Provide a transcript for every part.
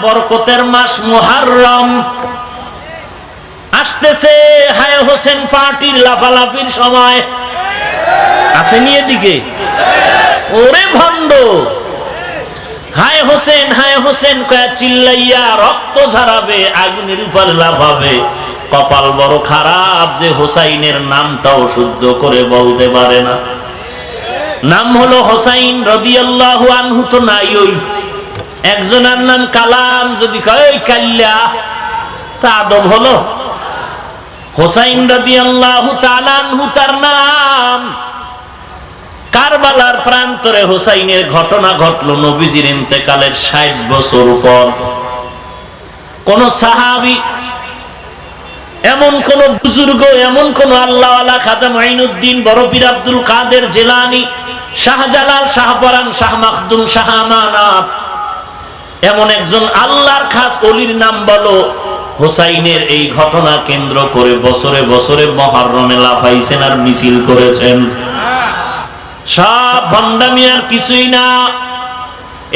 বরকতের মাস মুহররম আসতেছে। হায় হোসেন পার্টির লাফালাফির সময় আসেনি এদিকে? ওরে ভণ্ড, হায় হোসেন কয়া চিল্লাইয়া রক্ত ঝরাবে, আগুনের উপর লাফাবে। কপাল বড় খারাপ যে হোসাইনের নামটাও শুদ্ধ করে বলতে পারে না। নাম হলো হোসাইন রাদিয়াল্লাহু আনহু তো নাই, ওই একজনের নাম কালাম, যদি কয় কাল্লা তা আদব হলো। হোসাইন রাদিয়াল্লাহু তাআলা আনহু তার নাম। কারবালার প্রান্তরে হোসাইনের ঘটনা ঘটলো নবীজির ইন্তেকালের 60 বছর পর। কোন সাহাবী, এমন কোন বুজুর্গ, এমন কোন আল্লাহওয়ালা, খাজা মাইনুদ্দিন, বড় পীর আব্দুল কাদের জিলানী, শাহজালাল, শাহপরান, শাহ মাখদুম, শাহ আমানত, এমন একজন আল্লাহর খাস ওলির নাম বলো হোসাইনের এই ঘটনা কেন্দ্র করে বছরে বছরে মুহররমে লাফাইছেন আর মিছিল করেছেন। সব ভণ্ডামি আর কিছুই না।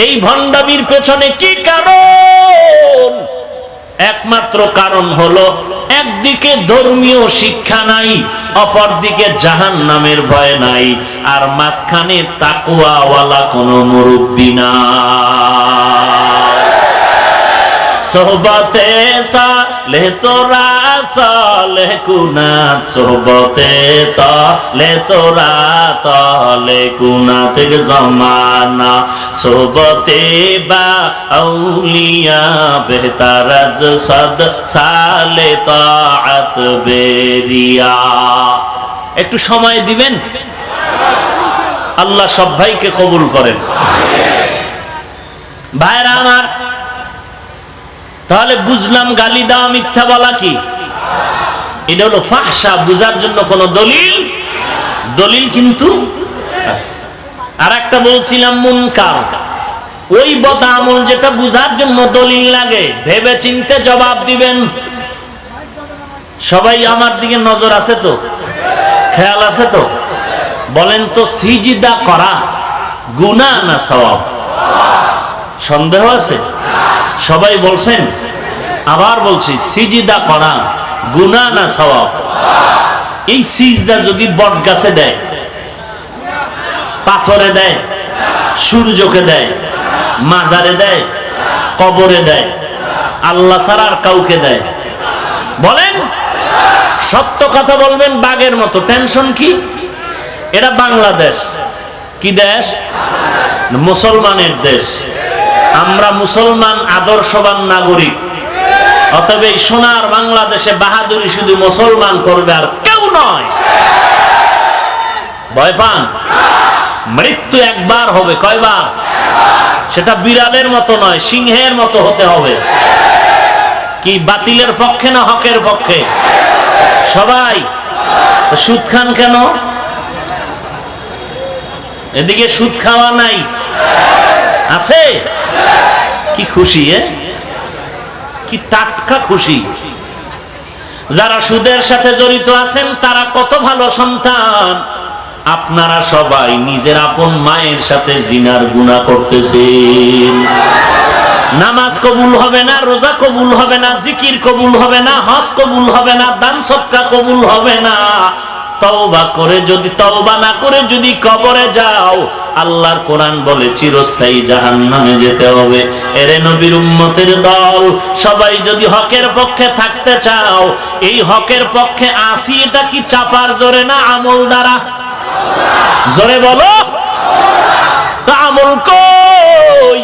এই ভণ্ডামির পেছনে কি কারণ? একমাত্র কারণ হলো একদিকে ধর্মীয় শিক্ষা নাই, অপরদিকে জাহান্নামের ভয় নাই, আর মাঝখানে তাকওয়াওয়ালা কোনো মুরব্বি না। সোহবতে সালে তোরা সালে কুনাত, সোহবতে তালে তোরা তালে কুনাতের জমানা, সোহবতে বা আউলিয়া বেহতার আজ সাদ সালে তাআত বেরিয়া। একটু সময় দিবেন, আল্লাহ সব ভাইকে কবুল করেন। ভাইরা আমার, তাহলে বুঝলাম গালি দেওয়া মিথ্যা বলা কি এটা হলো ফাহশা। বুঝার জন্য কোন দলিল কিন্তু আছে। আর একটা বলছিলাম মুনকার, ওই বদ আমল যেটা বুঝার জন্য দলিল লাগে, ভেবে চিন্তে জবাব দিবেন। সবাই আমার দিকে নজর আছে তো, খেয়াল আছে তো? বলেন তো, সিজদা করা গুনাহ না সওয়াব? সন্দেহ আছে? সবাই বলছেন? আবার বলছি, সিজদা করা গুনাহ না সওয়াব? এই সিজদা যদি বট গাছে দেয়, পাথরে দেয়, সূর্যকে দেয়, মাজারে দেয়, কবরে দেয়, আল্লাহ ছাড়া আর কাউকে দেয়, বলেন সত্য কথা বলবেন বাঘের মতো। টেনশন কি? এটা বাংলাদেশ। কি দেশ? মুসলমানের দেশ। আমরা মুসলমান, আদর্শবান নাগরিক। অতএব এই সোনার বাংলাদেশে বাহাদুরি শুধু মুসলমান করবে, আর কেউ নয়। ভয় পান? মৃত্যু একবার হবে। কয়বার? সেটা বিড়ালের মতো নয়, সিংহের মতো হতে হবে। কি বাতিলের পক্ষে না হকের পক্ষে? সবাই। সুদ খান কেন? এদিকে সুদ খাওয়া নাই, আছে? কি খুশি, কি টাটকা খুশি। যারা সুদের সাথে জড়িত আছেন তারা কত ভালো সন্তান। আপনারা সবাই নিজের আপন মায়ের সাথে জিনার গুনাহ করতেছেন। নামাজ কবুল হবে না, রোজা কবুল হবে না, জিকির কবুল হবে না, হজ কবুল হবে না, দান সদকা কবুল হবে না। তওবা করে যদি, তওবা না করে যদি কবরে যাও, আল্লাহর কোরআন বলে চিরস্থায়ী জাহান্নামে যেতে হবে। এরে নবীর উম্মতের দল, সবাই যদি হকের পক্ষে থাকতে চাও, এই হকের পক্ষে আসি, এটা কি চাপার জোরে না আমল দ্বারা? জোরে বলো। তা আমল কই?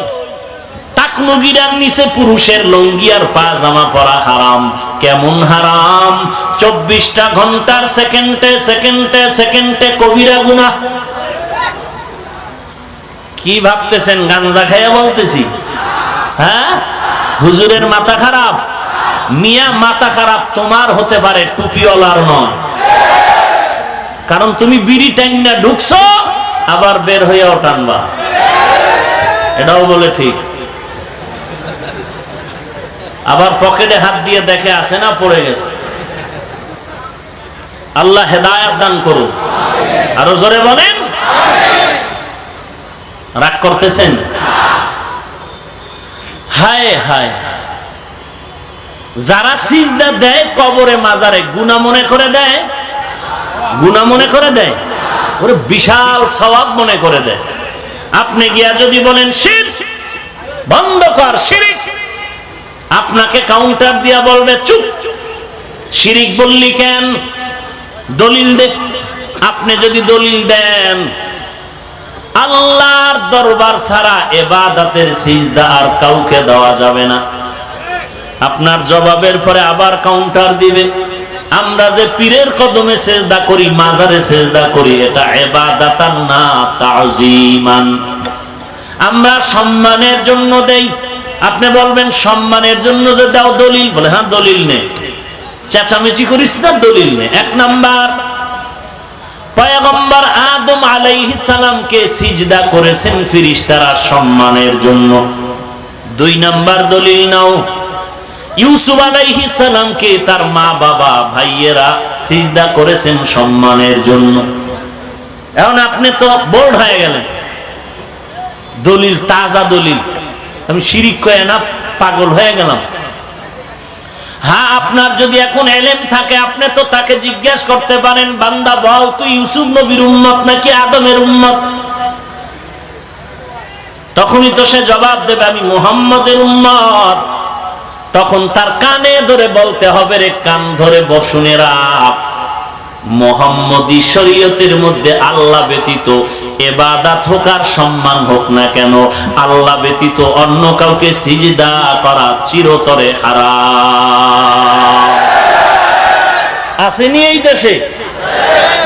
টাকনুগিরার নিচে পুরুষের লুঙ্গি আর পাজামা পরা হারাম। কেমন হারাম? 24টা ঘন্টার সেকেন্ডে সেকেন্ডে সেকেন্ডে কবিরা গুনাহ। কি ভাবতেছেন গাঞ্জা খাইয়া বলতেছি? হ্যাঁ, হুজুরের মাথা খারাপ? মিয়া মাথা খারাপ তোমার হতে পারে, টুপিওয়ালার নয়। কারণ তুমি বিড়ি টাইনা ঢুকছো, আবার বের হইয়াও টানবা। এটাও বলে ঠিক। আবার পকেটে হাত দিয়ে দেখে আসে না, পড়ে গেছে। আল্লাহ হেদায়েত দান করুন। আরো জোরে বলেন। রাগ করতেছেন? হায় হায়, যারা সিজদা দেয় কবরে মাজারে গুনাহ মনে করে দেয়, গুনাহ মনে করে দেয়, ওরে বিশাল সওয়াব মনে করে দেয়। আপনি গিয়া যদি বলেন শিরক বন্ধ কর, শিরক, আপনাকে কাউন্টার দিয়া বলবে চুপ, শিরক বললি কেন, দলিল দে। আপনি যদি দলিল দেন আল্লাহর দরবার ছাড়া ইবাদতের সিজদা আর কাউকে দেওয়া যাবে না, আপনার জবাবের পরে আবার কাউন্টার দিবে, আমরা যে পীরের কদমে সেজদা করি, মাজারে সেজদা করি, এটা ইবাদাতান না তাজিমান, আমরা সম্মানের জন্য দেই। আপনি বলবেন সম্মানের জন্য যে দাও, দলিল, বলে হ্যাঁ দলিল নেই, চেঁচামেচি করিস না, দলিল নেই। এক নাম্বার, পয়গম্বর আদম আলাইহিস সালামকে সিজদা করেছেন ফেরেশতারা সম্মানের জন্য। দুই নাম্বার দলিল নাও, ইউসুফ আলাইহিস সালামকে তার মা বাবা ভাইয়েরা সিজদা করেছেন সম্মানের জন্য। এখন আপনি তো বোল্ড হয়ে গেলেন, দলিল, তাজা দলিল, আমি শিরিক কয়ে না পাগল হয়ে গেলাম। হ্যাঁ, আপনার যদি এখন এলেম থাকে আপনি তো তাকে জিজ্ঞাসা করতে পারেন, বান্দা বল তুই ইউসুফ নবীর উম্মত নাকি আদমের উম্মত? তখনই তো সে জবাব দেবে আমি মুহাম্মদের উম্মত। তখন তার কানে ধরে বলতে হবে, রে কান ধরে বসুনে রাখ, মুহাম্মদী শরীয়তের মধ্যে আল্লাহ ব্যতীত ইবাদত হোক আর সম্মান হোক না কেন, আল্লাহ ব্যতীত অন্য কাউকে সিজদা করা চিরতরে হারাম। আসেনি এই দেশে?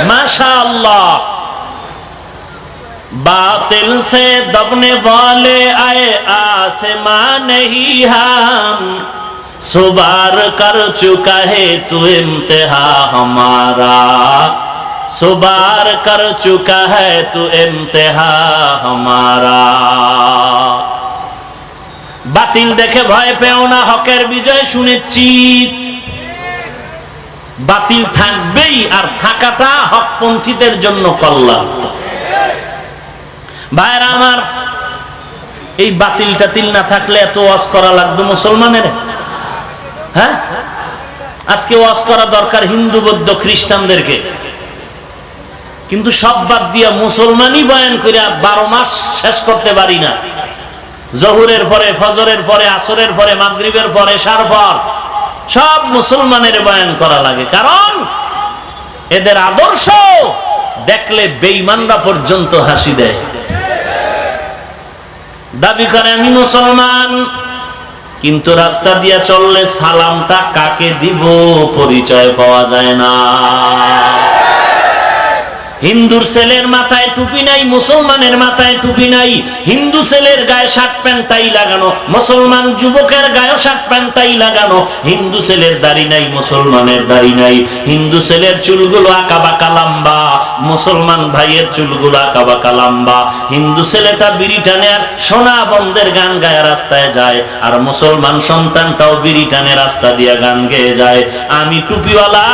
মাশাআল্লাহ। बातिल से दबने वाले आए आसमां नहीं हम, सुबार कर चुका है तू इम्तिहा हमारा, सुबार कर चुका है तू इम्तिहा हमारा। বাতিল দেখে ভয় পেও না, হকের বিজয় সুনিশ্চিত। বাতিল থাকবেই, আর থাকাটা হকপন্থীদের জন্য কল্যাণ। ভাইরা আমার, এই বাতিল টাতিল না থাকলে এত ওয়াজ করা লাগতো মুসলমানের? হ্যাঁ, আজকে ওয়াজ করা দরকার হিন্দু বৌদ্ধ খ্রিস্টানদেরকে, কিন্তু সব বাদ দিয়া মুসলমানই বয়ান করে 12 মাস শেষ করতে পারি না। জহুরের পরে, ফজরের পরে, আসরের পরে, মাগরিবের পরে, এশার পর সব মুসলমানের বয়ান করা লাগে, কারণ এদের আদর্শ দেখলে বেঈমানরা পর্যন্ত হাসি দেয়। দাবি করে আমি মুসলমান, কিন্তু রাস্তা দিয়া চললে সালামটা কাকে দিব পরিচয় পাওয়া যায় না। হিন্দুর ছেলের মাথায় টুপি নাই, মুসলমানের মাথায় টুপি নাই। হিন্দু ছেলের গায়ে শার্ট প্যান্ট টাই লাগানো, মুসলমান যুবকের গায়ে শার্ট প্যান্ট টাই লাগানো। হিন্দু ছেলের দাড়ি নাই, মুসলমানের দাড়ি নাই। হিন্দু ছেলের চুলগুলো আঁকা বাঁকা লম্বা, মুসলমান ভাইয়ের চুলগুলো আঁকা বাঁকা লম্বা। হিন্দু ছেলেটা বিড়ি টানে আর সোনা বন্ধের গান গায়ে রাস্তায় যায়, আর মুসলমান সন্তানটাও বিড়ি টানে রাস্তা দিয়া গান গেয়ে যায়। আমি টুপিওয়ালা,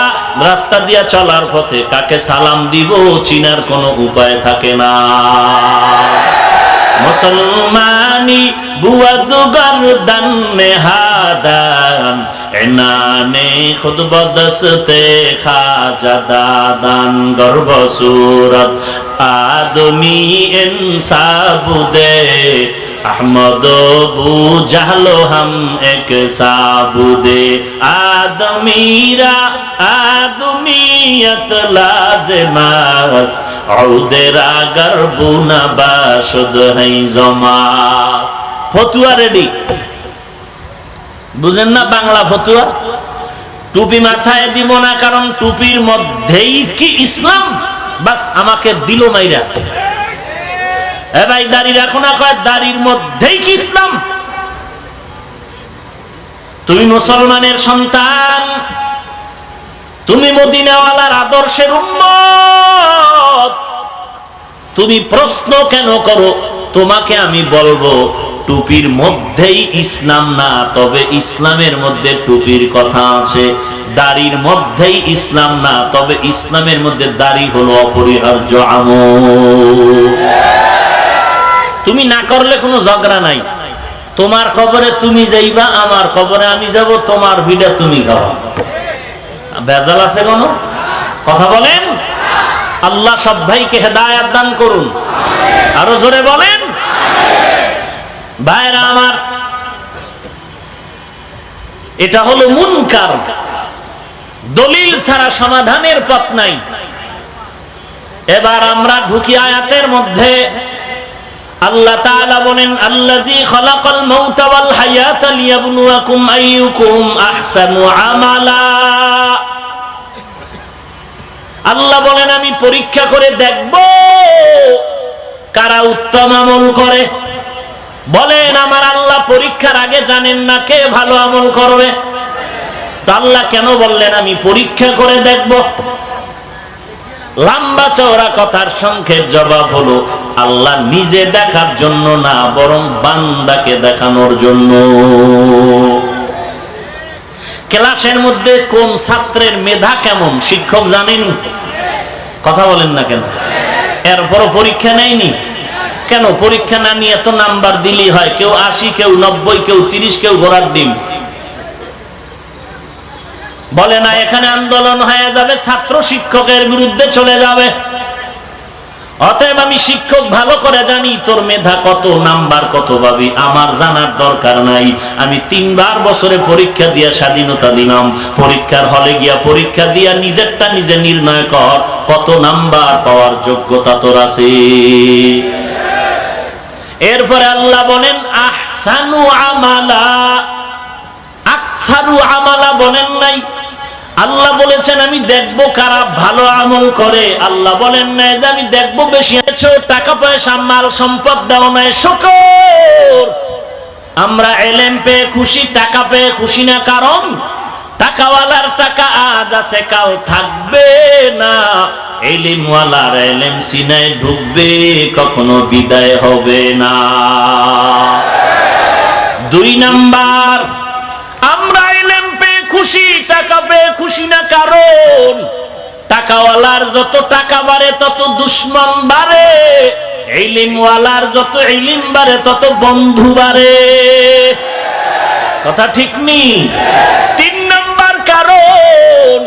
রাস্তা দিয়া চলার পথে কাকে সালাম দিব চিনার কোনো উপায় থাকে না। মুসলমানি বুয়াদ গর্দন নেহাদান, এনানে খুদ বদস্তে খাজা দাদান, গর্ব সুরত আদমি ইনসাবুদে, अहमद बू जहलो हम एक साबुदे, आदमीरा आदमियत लाज़िमास, औदेरा गर्बुना बाशुद है जमास। ফতুয়া রেডি, বুঝেন না বাংলা ফতুয়া? টুপি মাথায় দিব না, কারণ টুপির মধ্যেই কি ইসলাম? বাস আমাকে দিল মাইরা। এ ভাই দাড়ি রাখো না, কয় দাড়ির মধ্যেই কি ইসলাম? তুমি মুসলমানের সন্তান, তুমি মদিনাওয়ালার আদর্শের উম্মত, তুমি প্রশ্ন কেন করো? তোমাকে আমি বলবো টুপির মধ্যেই ইসলাম না, তবে ইসলামের মধ্যে টুপির কথা আছে। দাড়ির মধ্যেই ইসলাম না, তবে ইসলামের মধ্যে দাড়ি হলো অপরিহার্য আমল। তুমি না করলে কোনো ঝগড়া নাই, তোমার কবরে তুমি যাইবা, আমার কবরে আমি যাব, তোমার ভিড়া তুমি খাওয়া। ভেজাল আছে কোনো? কথা বলেন। আল্লাহ সব ভাইকে হেদায়েত দান করুন। আরো জোরে বলেন। ভাইরা আমার, এটা হলো মুনকার, দলিল ছাড়া সমাধানের পথ নাই। এবার আমরা ঢুকি আয়াতের মধ্যে। আল্লাহ তাআলা বলেন, আল্লাযী খালাকাল মাউতা ওয়াল হায়াতা লিয়াবলুয়াকুম আইয়ুকুম আহসানু আমালা। আল্লাহ বলেন, আমি পরীক্ষা করে দেখব কারা উত্তম আমল করে। বলেন, আমার আল্লাহ পরীক্ষার আগে জানেন না কে ভালো আমল করবে? তো আল্লাহ কেন বললেন আমি পরীক্ষা করে দেখব? লম্বা চওড়া কথার সংক্ষেপ জবাব হলো, আল্লাহ নিজে দেখার জন্য না, বরং বান্দাকে দেখানোর জন্য। ক্লাসের মধ্যে কোন ছাত্রের মেধা কেমন শিক্ষক জানেন? কথা বলেন না কেন? এরপরও পরীক্ষা নেয়নি কেন? পরীক্ষা না নিয়ে এত নাম্বার দিলেই হয়। কেউ 80, কেউ 90, কেউ 30, কেউ ঘোড়ার ডিম। বলে না, এখানে আন্দোলন হয়ে যাবে, ছাত্র শিক্ষকের বিরুদ্ধে চলে যাবে। অতএব আমি শিক্ষক ভালো করে জানি তোর মেধা কত, নাম্বার কত পাবি, আমার জানার দরকার নাই। আমি 3 বার বছরে পরীক্ষা দিয়া স্বাধীনতা দিলাম। পরীক্ষার হলে গিয়া পরীক্ষা দিয়া নিজেরটা নিজে নির্ণয় কর, কত নাম্বার পাওয়ার যোগ্যতা তোর আছে। এরপরে আল্লাহ বলেন আহসানু আমালা। আকসারু আমালা বলেন নাই। আল্লাহ বলেছেন আমি দেখব কারা ভালো আমল করে। আল্লাহ বলেন নাই যে আমি দেখব বেশি টাকা পয়সা মাল সম্পদ দাও নাই। শুকর, আমরা ইলম পেয়ে খুশি, টাকা পেয়ে খুশি না। কারণ টাকাওয়ালার টাকা আজ আছে, কাল থাকবে না। ইলমওয়ালার ইলম সিনায় ঢুকবে, কখনো বিদায় হবে না। 2 নাম্বার, আমরা ইলম পেয়ে খুশি, টাকা পেয়ে খুশি না। কারণ টাকাওয়ালার যত টাকা বাড়ে তত দুশ্মন বাড়ে, ইলমওয়ালার যত ইলম বাড়ে তত বন্ধু বাড়ে। কথা ঠিক নেই? 3 নাম্বার কারণ,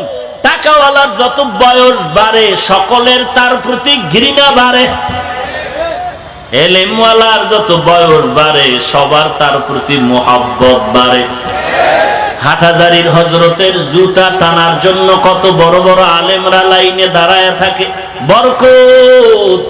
টাকাওয়ালার যত বয়স বাড়ে সকলের তার প্রতি ঘৃণা বাড়ে। ইলমওয়ালার যত বয়স বাড়ে সবার তার প্রতি মোহাব্বত বাড়ে। হাটহাজারীর হযরতের জুতা টানার জন্য কত বড় বড় আলেমরা লাইনে দাঁড়ায় থাকে। বরকত,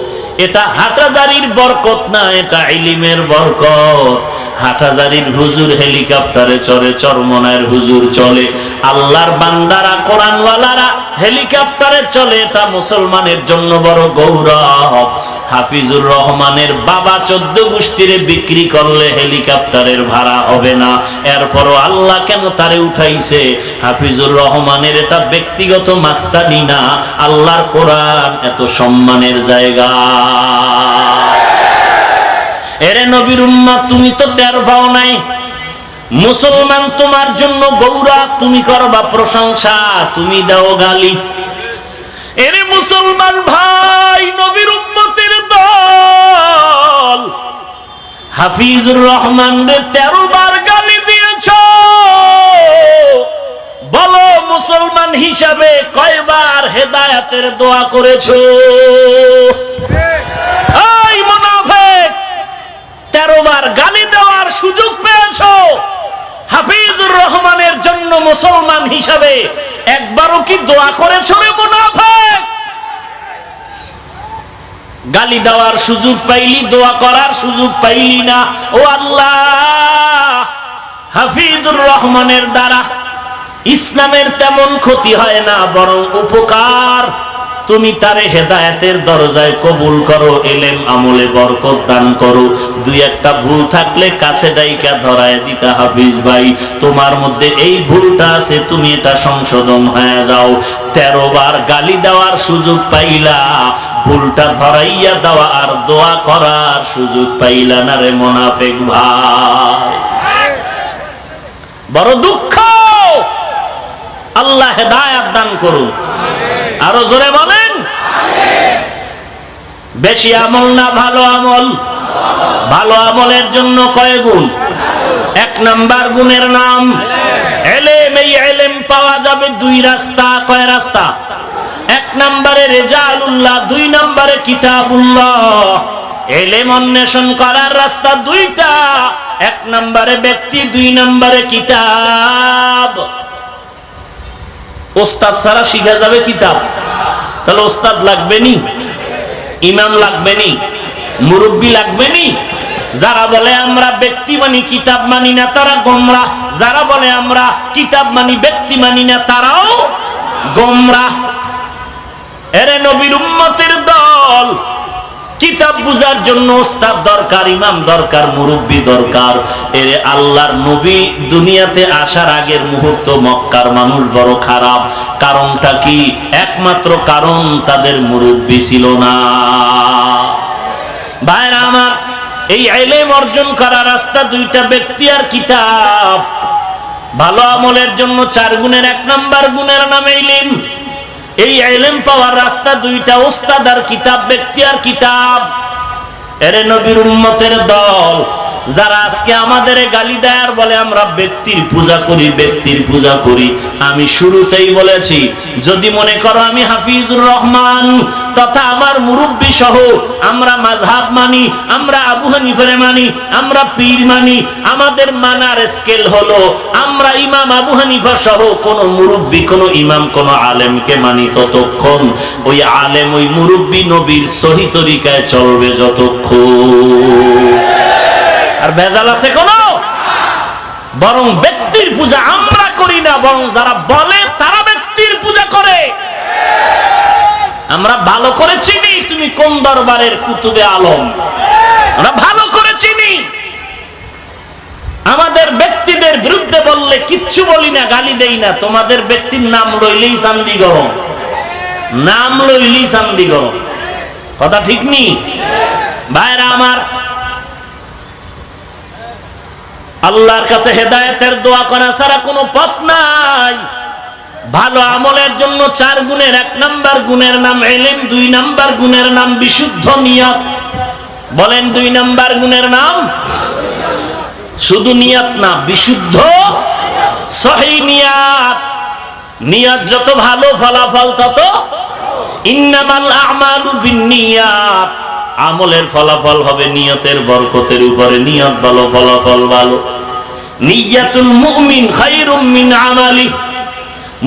এটা হাটহাজারীর বরকত না, এটা ইলমের বরকত। হাটহাজারীর হুজুর হেলিকপ্টারে চড়ে, চরমনায়ের হুজুর চলে। আল্লাহর বান্দারা, কোরআনওয়ালারা হেলিকপ্টারে চলে, এটা মুসলমানের জন্য বড় গৌরব। হাফিজুর রহমানের বাবা 14 গোষ্ঠীরে বিক্রি করলে হেলিকপ্টারের ভাড়া হবে না। এরপরও আল্লাহ কেন তারে উঠাইছে? হাফিজুর রহমানের এটা ব্যক্তিগত মাস্তানি না, আল্লাহর কোরআন এত সম্মানের জায়গা। এরে নবীর উম্মত, তুমি তো টের পাও নাই। মুসলমান তোমার জন্য গৌরব, তুমি করবা প্রশংসা, তুমি দাও গালি। এরে মুসলমান ভাই, নবীর উম্মতের দল হাফিজুর রহমানকে 13 বার গালি দিয়েছ। বলো মুসলমান হিসাবে কয়বার হেদায়েতের দোয়া করেছো? এই মুনাফিক, 13 বার গালি দেওয়ার সুযোগ পেয়েছো। হাফিজুর রহমানের জন্য মুসলমান হিসাবে একবারও কি দোয়া করেছো রে মুনাফিক? গালি দেওয়ার সুযোগ পাইলি, দোয়া করার সুযোগ পাইলি না। ও আল্লাহ, হাফিজুর রহমানের দ্বারা ইসলামের তেমন ক্ষতি হয় না, বরং উপকার। তুমি তারে হেদায়েতের দরজায় কবুল করো, ইলম আমলে বরকত দান করো। 2-1টা ভুল থাকলে কাছে ডাইকা ধরায় দিতা, হাফিজ ভাই তোমার মধ্যে এই ভুলটা আছে, তুমি এটা সংশোধন হয়ে যাও। 13 বার গালি দেওয়ার সুযোগ পাইলা, ভুলটা ধরাইয়া দেওয়া আর দোয়া করার সুযোগ পাইলা না রে মুনাফিক ভাই। বড় দুঃখ। আল্লাহ হেদায়েত দান করুন। আরো জোরে বলেন। বেশি আমল না ভালো আমল? ভালো আমলের জন্য কয় গুণ? 1 নাম্বার গুণের নাম ইলম। এই ইলম পাওয়া যাবে 2 রাস্তা। কয় রাস্তা? 1 নম্বরে রিজালুল্লাহ, 2 নম্বরে কিতাবুল্লাহ। ইলম অন্বেষণ করার রাস্তা 2টা। 1 নম্বরে ব্যক্তি, 2 নম্বরে কিতাব। ওস্তাদ ছাড়া শিখা যাবে কিতাব? তাহলে ওস্তাদ লাগবে নি? ইমাম লাগবে নি? মুরব্বি লাগবে নি? যারা বলে আমরা ব্যক্তি মানি কিতাব মানি না তারা গোমরাহ, যারা বলে আমরা কিতাব মানি ব্যক্তি মানি না তারাও গোমরাহ। এরে নবীর উম্মতের দল, কিতাব বুঝার জন্য ওস্তাদ দরকার, ইমাম দরকার, মুরব্বি দরকার। এরে আল্লাহর নবী দুনিয়াতে আসার আগের মুহূর্ত মক্কার মানুষ বড় খারাপ। কারণটা কি? একমাত্র কারণ তাদের মুরব্বি ছিল না। ভাইরা আমার, এই ইলম অর্জন করার রাস্তা 2টা, ব্যক্তি আর কিতাব। ভালো আমলের জন্য 4 গুণের 1 নাম্বার গুণের নাম ইলম। এই ইলম পাওয়ার রাস্তা 2টা, ওস্তাদ আর কিতাব, ব্যক্তি আর কিতাব। এরে নবীর উম্মতের দল, যারা আজকে আমাদের গালি দেয় আর বলে আমরা ব্যক্তির পূজা করি, ব্যক্তির পূজা করি। আমি শুরুতেই বলেছি, যদি মনে করো আমি হাফিজুর রহমান তথা আমার মুরব্বি সহ আমরা মাযহাব মানি, আমরা আবু হানিফারে মানি, আমরা পীর মানি, আমাদের মানার স্কেল হলো আমরা ইমাম আবু হানিফা সহ কোন মুরব্বি, কোন ইমাম, কোন আলেমকে মানি ততক্ষণ ওই আলেম, ওই মুরব্বি নবীর সহি তরিকায় চলবে যতক্ষণ। আর ভেজাল আছে কোন? বরং ব্যক্তির পূজা আমরা করি না, বরং যারা বলে তারা ব্যক্তির পূজা করে। আমরা ভালো করে চিনি তুমি কোন দরবারের কুতুবে আলম, আমরা ভালো করে চিনি। আমাদের ব্যক্তিদের বিরুদ্ধে বললে কিচ্ছু বলি না, গালি দেই না। তোমাদের ব্যক্তির নাম লইলেই চান্দি গরম, নাম লইলেই চান্দি গরম। কথা ঠিক নি? ভাইরা আমার, আল্লাহর কাছে হেদায়েতের দোয়া করা ছাড়া কোনো পথ নাই। ভালো আমলের জন্য 4 গুণের 1 নাম্বার গুণের নাম ইলম, 2 নাম্বার গুণের নাম বিশুদ্ধ নিয়ত। বলেন 2 নাম্বার গুণের নাম শুধু নিয়ত না, বিশুদ্ধ সহিহ নিয়ত। নিয়ত যত ভালো ফলাফল তত। ইন্নামাল আমালু বিন্নিয়াত, আমলের ফলাফল হবে নিয়তের বরকতের উপরে। নিয়ত ভালো, ফলাফল ভালো। নিয়াতুল মুমিন খায়রুম মিন আমালি,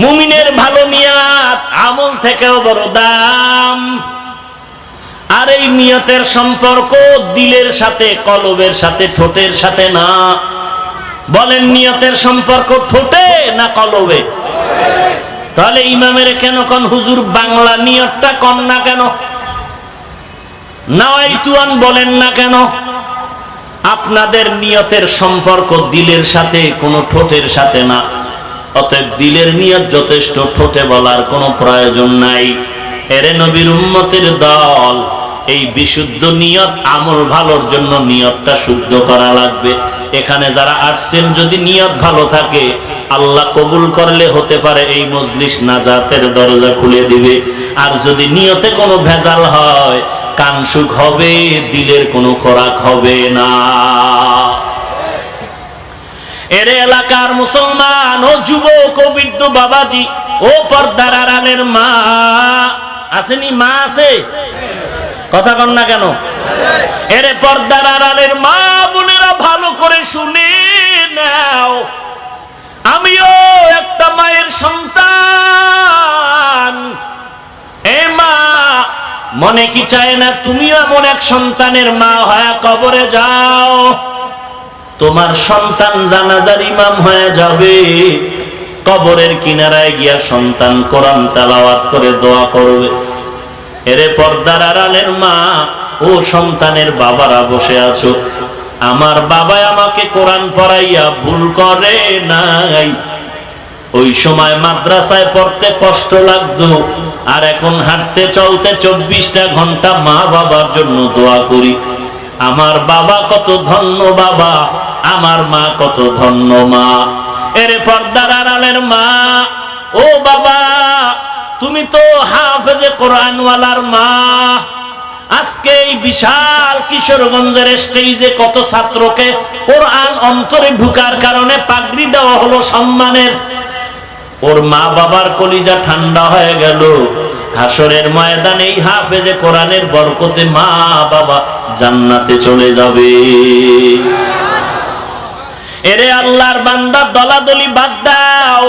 মুমিনের ভালো নিয়ত আমল থেকেও বড় দাম। আর এই নিয়তের সম্পর্ক দিলের সাথে, কলবের সাথে, ঠোঁটের সাথে না। বলেন নিয়তের সম্পর্ক ঠোঁটে না কলবে? তাহলে ইমামের কেন কোন হুজুর বাংলা নিয়তটা কন না কেন? নাওয়াইতুয়ান বলেন না কেন? আপনাদের নিয়তের সম্পর্ক দিলের সাথে, কোনো ঠোঁটের সাথে না। অতএব দিলের নিয়ত যথেষ্ট, ঠোঁটে বলার কোনো প্রয়োজন নাই। এরে নবীর উম্মতের দল, এই বিশুদ্ধ নিয়ত, আমল ভালোর জন্য নিয়তটা শুদ্ধ করা লাগবে। এখানে যারা আসছেন যদি নিয়ত ভালো থাকে, আল্লাহ কবুল করলে হতে পারে এই মজলিস নাজাতের দরজা খুলে দিবে। আর যদি নিয়তে কোনো ভেজাল হয়, কানসুখ হবে, দিলের কোনো খোরাক হবে না। এর এলাকার মুসলমান ও যুবক ও বৃদ্ধ বাবাজি ও পর্দার আড়ালের মা আসেনি? মা আছে? কথা কন না কেন? এরে পর্দার আড়ালের মা বোনেরা ভালো করে শুনে নাও, আমিও একটা মায়ের সন্তান। এ মা, মনে কি চায় না তুমিও এমন এক সন্তানের মা হয়ে কবরে যাও? তোমার সন্তান জানাজার ইমাম হয়ে যাবে, কবরের কিনারায় গিয়া সন্তান কোরআন তেলাওয়াত করে দোয়া করবে। এরে পর্দার আড়ালের মা ও সন্তানের বাবারা বসে আছো, আমার বাবা আমাকে কোরআন পড়াইয়া ভুল করে নাই। ওই সময় মাদ্রাসায় পড়তে কষ্ট লাগতো, আর এখন হাঁটতে চলতে 24টা ঘন্টা মা বাবার জন্য দোয়া করি। আমার বাবা কত ধন্য বাবা, আমার মা কত ধন্য মা। এরে পর্দার আড়ালের মা ও বাবা, তুমি তো হাফেজে কোরআনওয়ালার মা, আজকে এই বিশাল কিশোরগঞ্জের স্টেজে কত ছাত্রকে কোরআন অন্তরে ঢুকার কারণে পাগড়ি দেওয়া হলো সম্মানের। ওর মা বাবার কলিজা ঠান্ডা হয়ে গেল। হাসরের ময়দানে এই হাফেজে কোরআনের বরকতে মা বাবা জান্নাতে চলে যাবে। এরে আল্লাহর বান্দা, দলাদলি বাদ দাও।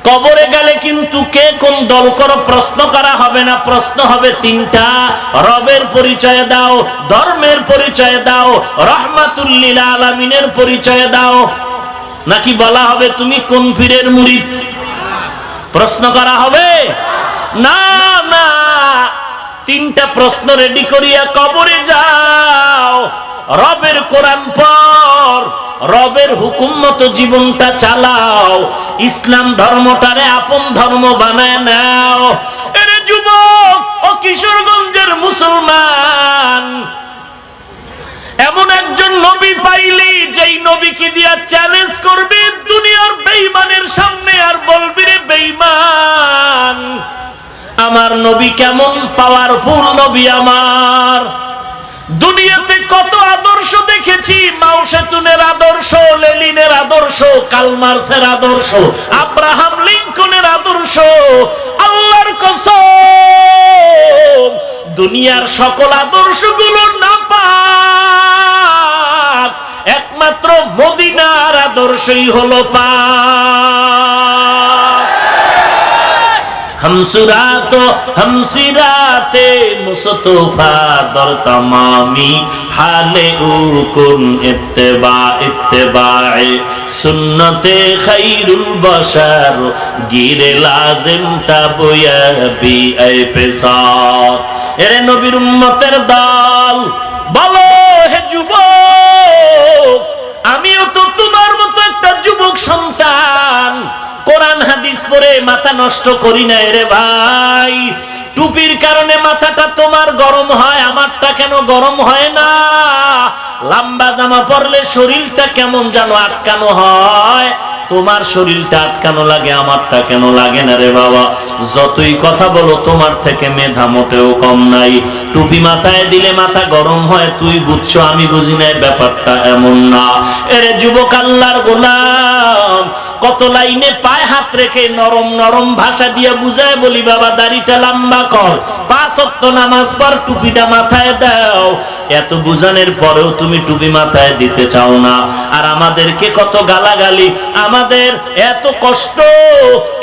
কবরে গেলে কিন্তু কে কোন দল করো প্রশ্ন করা হবে না। প্রশ্ন হবে তিনটা: রবের পরিচয় দাও, ধর্মের পরিচয় দাও, রহমাতুল লিল আলামিনের পরিচয় দাও। নাকি বলা হবে তুমি কোন পীরের মুরিদ? প্রশ্ন করা হবে না, না। তিনটা প্রশ্ন রেডি করিয়া কবরে যাও। রবের কোরআন পড়, রবের হুকুম মতো জীবনটা চালাও, ইসলাম ধর্মটারে আপন ধর্ম বানায় নাও। এরে যুবক ও কিশোরগঞ্জের মুসলমান, এমন একজন নবী পাইলি যেই নবীকে দিয়া চ্যালেঞ্জ করবি দুনিয়ার বেঈমানের সামনে, আর বলবি রে বেঈমান, আমার নবী কেমন পাওয়ারফুল নবী। আমার দুনিয়াতে কত আদর্শ দেখেছি, মাও সেতুনের আদর্শ, লেনিনের আদর্শ, কার্ল মার্ক্সের আদর্শ, আব্রাহাম লিঙ্কনের আদর্শ। আল্লাহর কসম, দুনিয়ার সকল আদর্শগুলো নাপাক, একমাত্র মদিনার আদর্শই হলো পাক। হামসিরাতে মুস্তফা দর তামামি হালে উকুন ইত্তেবায়ে সুন্নতে খায়রুল বশর গিরে লাজিম তাবয়া বি আই পেশা। এরে নবীর উম্মতের দল, বলো হে যুবক, আমিও তো তোমার মতো একটা যুবক সন্তান। কোরআন হাদিস পড়ে মাথা নষ্ট করি না রে ভাই। টুপির কারণে মাথাটা তোমার গরম হয়, আমারটা কেন গরম হয় না? লম্বা জামা পরলে শরীরটা কেমন যেন আটকানো হয়, তোমার শরীরটা আটকানো লাগে, আমারটা কেন লাগে না রে বাবা? যতই কথা বলো তোমার থেকে মেধা মোটেও কম নাই। টুপি মাথায় দিলে মাথা গরম হয়, তুই বুঝছো আমি বুঝি না, ব্যাপারটা এমন না। এরে যুবক আল্লাহর গোলাম, কত লাইনে পায়ে হাত রেখে নরম নরম ভাষা দিয়ে বুঝায় বলি, বাবা দাড়িটা লম্বা কর, 5 ওয়াক্ত নামাজ পড়, টুপিটা মাথায় দাও। এত বুঝানোর পরেও তুমি টুপি মাথায় দিতে চাও না। আর আমাদেরকে কত গালাগালি, আমাদের এত কষ্ট,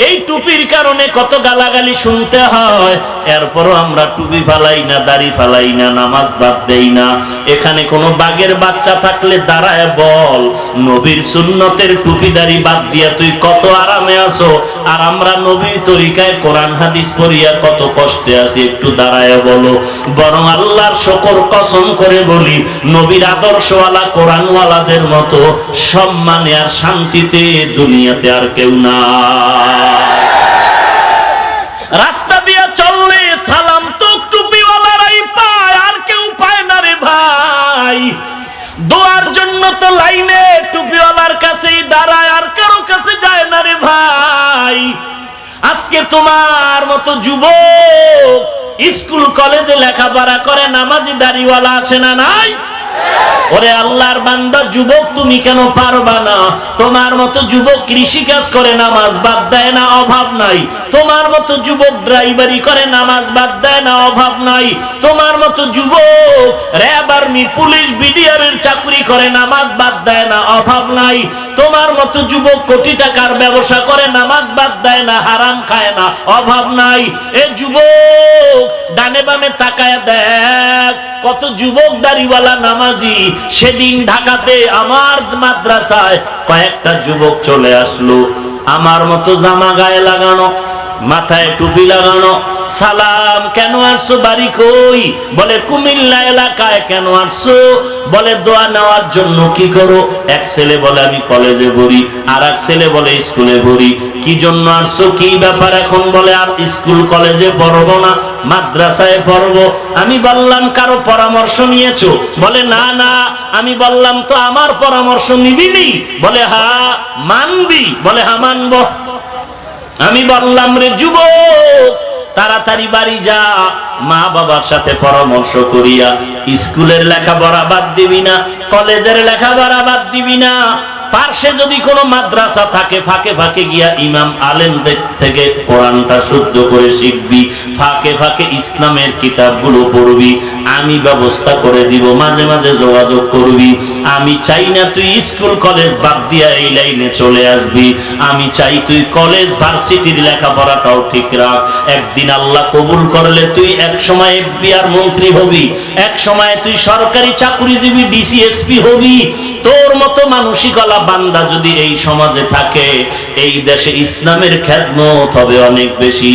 এই টুপির কারণে কত গালাগালি শুনতে হয়, এরপরও আমরা টুপি ফালাই না, দাড়ি ফালাই না, নামাজ বাদ দেই না। এখানে কোনো বাঘের বাচ্চা থাকলে দাঁড়ায় বল, নবীর সুন্নতের টুপি দাড়ি বাদ দিয়া তুই কত আরামে আছো, আর আমরা নবীর তরিকায় কোরআন হাদিস পড়িয়া কত কষ্টে আছি, একটু দাঁড়ায় বলো। বরং আল্লাহর শকর কসম করে বলি, নবীর আদর্শওয়ালা কোরআনওয়ালাদের মতো সম্মানে আর শান্তিতে দুনিয়াতে আর কেউ না। রাস্তা দিয়া চললে সালাম তো টুপিওয়ালারাই পায়, আর কেউ পায় না রে ভাই। দোয়ার জন্য তো লাইনে টুপিওয়ালার কাছেই দাঁড়ায়, আর কারো কাছে যায় না রে ভাই। আজকে তোমার মতো যুবক স্কুল কলেজে লেখাপড়া করে নামাজি দাড়িওয়ালা আছে না নাই? ওরে আল্লাহর বান্দা যুবক, তুমি কেন পারবা না? তোমার মতো যুবক কৃষি কাজ করে নামাজ বাদ দেয় না, অভাব নাই। তোমার মতো যুবক ড্রাইভারি করে নামাজ বাদ দেয় না, অভাব নাই। তোমার মতো যুবক র্যাব, আর্মি, পুলিশ, বিডিআরের চাকরি করে নামাজ বাদ দেয় না, অভাব নাই। তোমার মতো যুবক কোটি টাকার ব্যবসা করে নামাজ বাদ দেয় না, হারাম খায় না, অভাব নাই। এ যুবক ডানে বামে তাকায় দেখ, কত যুবক দাড়িওয়ালা নামাজি। সেদিন ঢাকাতে আমার মাদ্রাসায় কয়েকটা যুবক চলে আসলো, আমার মতো জামা গায়ে লাগানো, মাথায় টুপি লাগানো। সালাম, কেন আসছো? বাড়ি কই? বলে কুমিল্লা এলাকায়। কেন আসছো? বলে দোয়া নেওয়ার জন্য। কি করো? এক ছেলে বলে আমি কলেজে পড়ি, আর এক ছেলে বলে স্কুলে পড়ি। কি জন্য আসছো? কি ব্যাপার এখন? বলে আর স্কুল কলেজে পড়বো না, মাদ্রাসায় পড়বো। আমি বললাম কারো পরামর্শ নিয়েছো? বলে না না। আমি বললাম তো আমার পরামর্শ নিবিনি? বলে হ্যাঁ। মানবি? বলে হ্যাঁ মানবো। আমি বললাম রে যুবক, তাড়াতাড়ি বাড়ি যা, মা বাবার সাথে পরামর্শ করিয়া স্কুলের লেখাপড়া বাদ দিবি না, কলেজের লেখাপড়া বাদ দিবি না। পার্শ্বে যদি কোনো মাদ্রাসা থাকে ফাঁকে ফাঁকে গিয়া ইমাম আলেমদের থেকে কোরআনটা শুদ্ধ করে শিখবি, ফাঁকে ফাঁকে ইসলামের কিতাবগুলো পড়বি। আমি ব্যবস্থা করে দিব, মাঝে মাঝে যোগাযোগ করবি। আমি চাই না তুই স্কুল কলেজ বাদ দিয়া এই লাইনে চলে আসবি। আমি চাই তুই কলেজ ভার্সিটির লেখাপড়াটাও ঠিক রাখ। একদিন আল্লাহ কবুল করলে তুই এক সময় এফবিআর মন্ত্রী হবি, এক সময় তুই সরকারি চাকরিজীবী ডিসিএসপি হবি। তোর মতো মানসিকতা বান্দা যদি এই সমাজে থাকে, এই দেশে ইসলামের খেদমত হবে অনেক বেশি।